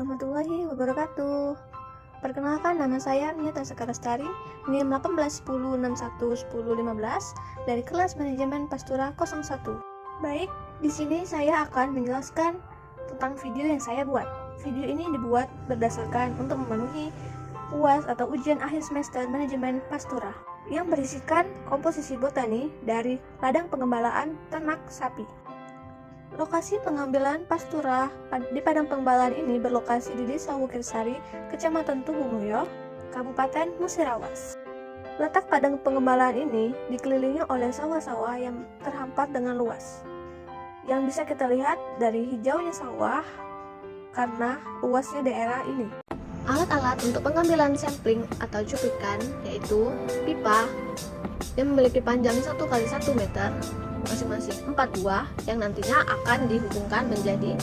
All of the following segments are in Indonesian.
warahmatullahi wabarakatuh. Perkenalkan, nama saya Mia Tasaka Lestari, NIM 1810611015 dari kelas manajemen Pastura 01. Baik, di sini saya akan menjelaskan tentang video yang saya buat. Video ini dibuat berdasarkan untuk memenuhi UAS atau ujian akhir semester manajemen Pastura yang berisikan komposisi botani dari ladang pengembalaan ternak sapi. Lokasi pengambilan pastura di padang pengembalaan ini berlokasi di Desa Wukirsari, Kecamatan Tubunguyo, Kabupaten Musirawas. Letak padang pengembalaan ini dikelilingi oleh sawah-sawah yang terhampar dengan luas, yang bisa kita lihat dari hijaunya sawah karena luasnya daerah ini. Alat-alat untuk pengambilan sampling atau cuplikan yaitu pipa yang memiliki panjang 1 x 1 meter, masing-masing 4 buah yang nantinya akan dihubungkan menjadi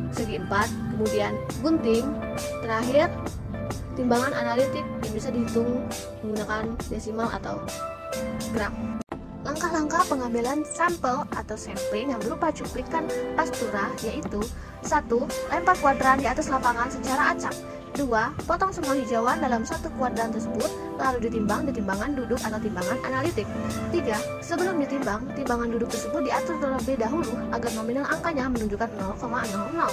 segi 4, kemudian gunting, terakhir timbangan analitik yang bisa dihitung menggunakan desimal atau gram. Langkah-langkah pengambilan sampel atau sampling yang berupa cuplikan pastura yaitu 1. Lempar kuadran di atas lapangan secara acak. 2. Potong semua hijauan dalam satu kuadran tersebut, lalu ditimbang di timbangan duduk atau timbangan analitik. 3. Sebelum ditimbang, timbangan duduk tersebut diatur terlebih dahulu agar nominal angkanya menunjukkan 0,00.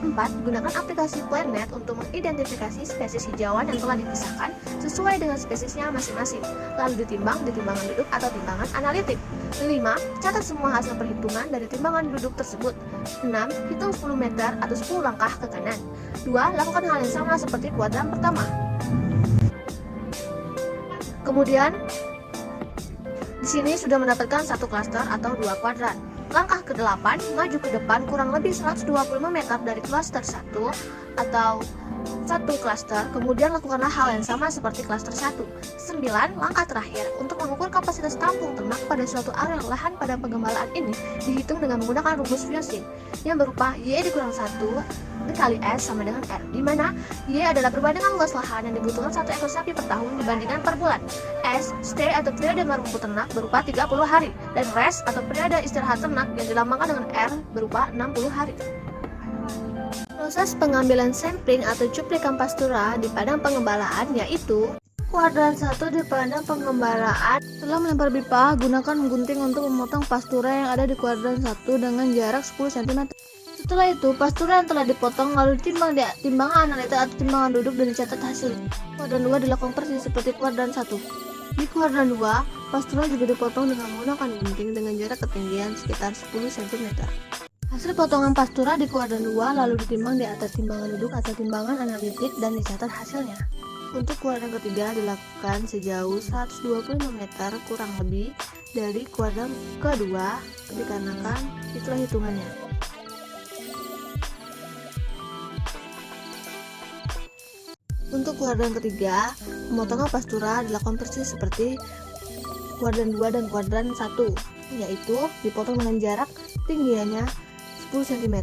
4. Gunakan aplikasi Planet untuk mengidentifikasi spesies hijauan yang telah dipisahkan sesuai dengan spesiesnya masing-masing, lalu ditimbang di timbangan duduk atau timbangan analitik. 5. Catat semua hasil perhitungan dari timbangan duduk tersebut. 6. Hitung 10 meter atau 10 langkah ke kanan. 2. Lakukan hal yang sama seperti kuadran pertama. Kemudian di sini sudah mendapatkan satu klaster atau 2 kuadran. Langkah ke-8, maju ke depan kurang lebih 125 meter dari klaster 1 atau 1 klaster, kemudian lakukanlah hal yang sama seperti klaster 1. 9. Langkah terakhir, untuk mengukur kapasitas tampung ternak pada suatu area lahan pada pengembalaan ini dihitung dengan menggunakan rumus Voisin yang berupa Y dikurang 1 dikali S sama dengan R, di mana Y adalah perbandingan luas lahan yang dibutuhkan satu ekor sapi per tahun dibandingkan per bulan. S, stay atau periode merumput ternak berupa 30 hari, dan rest atau periode istirahat ternak yang dilambangkan dengan R berupa 60 hari. Proses pengambilan sampling atau cuplikan pastura di padang pengembalaan yaitu kuadran 1 di padang pengembalaan. Setelah melempar pipa, gunakan gunting untuk memotong pastura yang ada di kuadran 1 dengan jarak 10 cm. Setelah itu, pastura yang telah dipotong lalu ditimbang di timbangan analitik atau timbangan duduk dan dicatat hasil. Kuadran 2 dilakukan persis seperti kuadran 1. Di kuadran 2, pastura juga dipotong dengan menggunakan gunting dengan jarak ketinggian sekitar 10 cm. Hasil potongan pastura di kuadran 2 lalu ditimbang di atas timbangan duduk atau timbangan analitik dan dicatat hasilnya. Untuk kuadran ketiga dilakukan sejauh 125 meter kurang lebih dari kuadran kedua dikarenakan itulah hitungannya. Untuk kuadran ketiga, pemotongan pastura dilakukan persis seperti kuadran 2 dan kuadran 1, yaitu dipotong dengan jarak tingginya 10 cm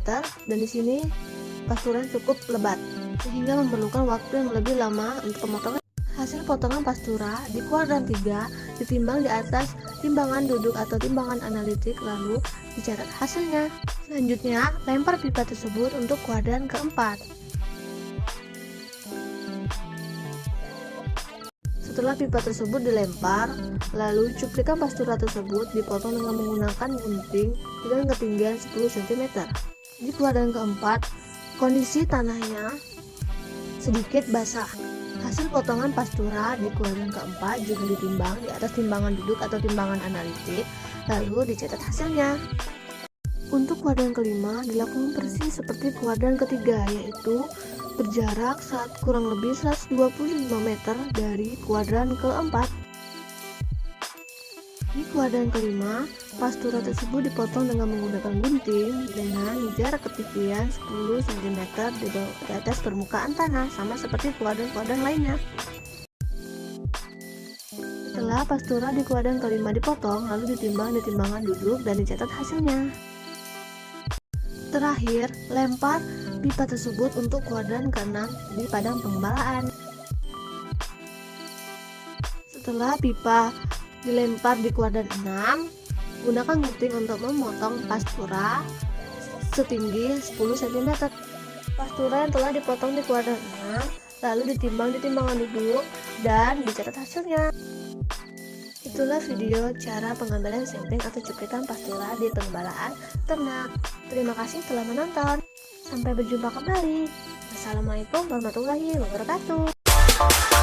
dan di sini pastura cukup lebat sehingga memerlukan waktu yang lebih lama untuk pemotongan. Hasil potongan pastura di kuadran 3 ditimbang di atas timbangan duduk atau timbangan analitik lalu dicatat hasilnya. Selanjutnya, lempar pipa tersebut untuk kuadran keempat. Setelah pipa tersebut dilempar, lalu cuplikan pastura tersebut dipotong dengan menggunakan gunting dengan ketinggian 10 cm. Di kuadran keempat, kondisi tanahnya sedikit basah. Hasil potongan pastura di kuadran keempat juga ditimbang di atas timbangan duduk atau timbangan analitik, lalu dicatat hasilnya. Untuk kuadran kelima dilakukan persis seperti kuadran ketiga, yaitu berjarak kurang lebih 125 meter dari kuadran keempat. Di kuadran kelima, pastura tersebut dipotong dengan menggunakan gunting dengan jarak ketinggian 10 cm di atas permukaan tanah, sama seperti kuadran-kuadran lainnya. Setelah pastura di kuadran kelima dipotong, lalu ditimbang di timbangan duduk dan dicatat hasilnya. Terakhir, lempar pipa tersebut untuk kuadran ke-6 di padang pengembalaan. Setelah pipa dilempar di kuadran 6, gunakan gunting untuk memotong pastura setinggi 10 cm. Pastura yang telah dipotong di kuadran 6, lalu ditimbang di timbangan duduk, dan dicatat hasilnya. Itulah video cara pengambilan sampling atau cuplikan pastura di pengembalaan ternak. Terima kasih telah menonton. Sampai berjumpa kembali. Assalamualaikum warahmatullahi wabarakatuh.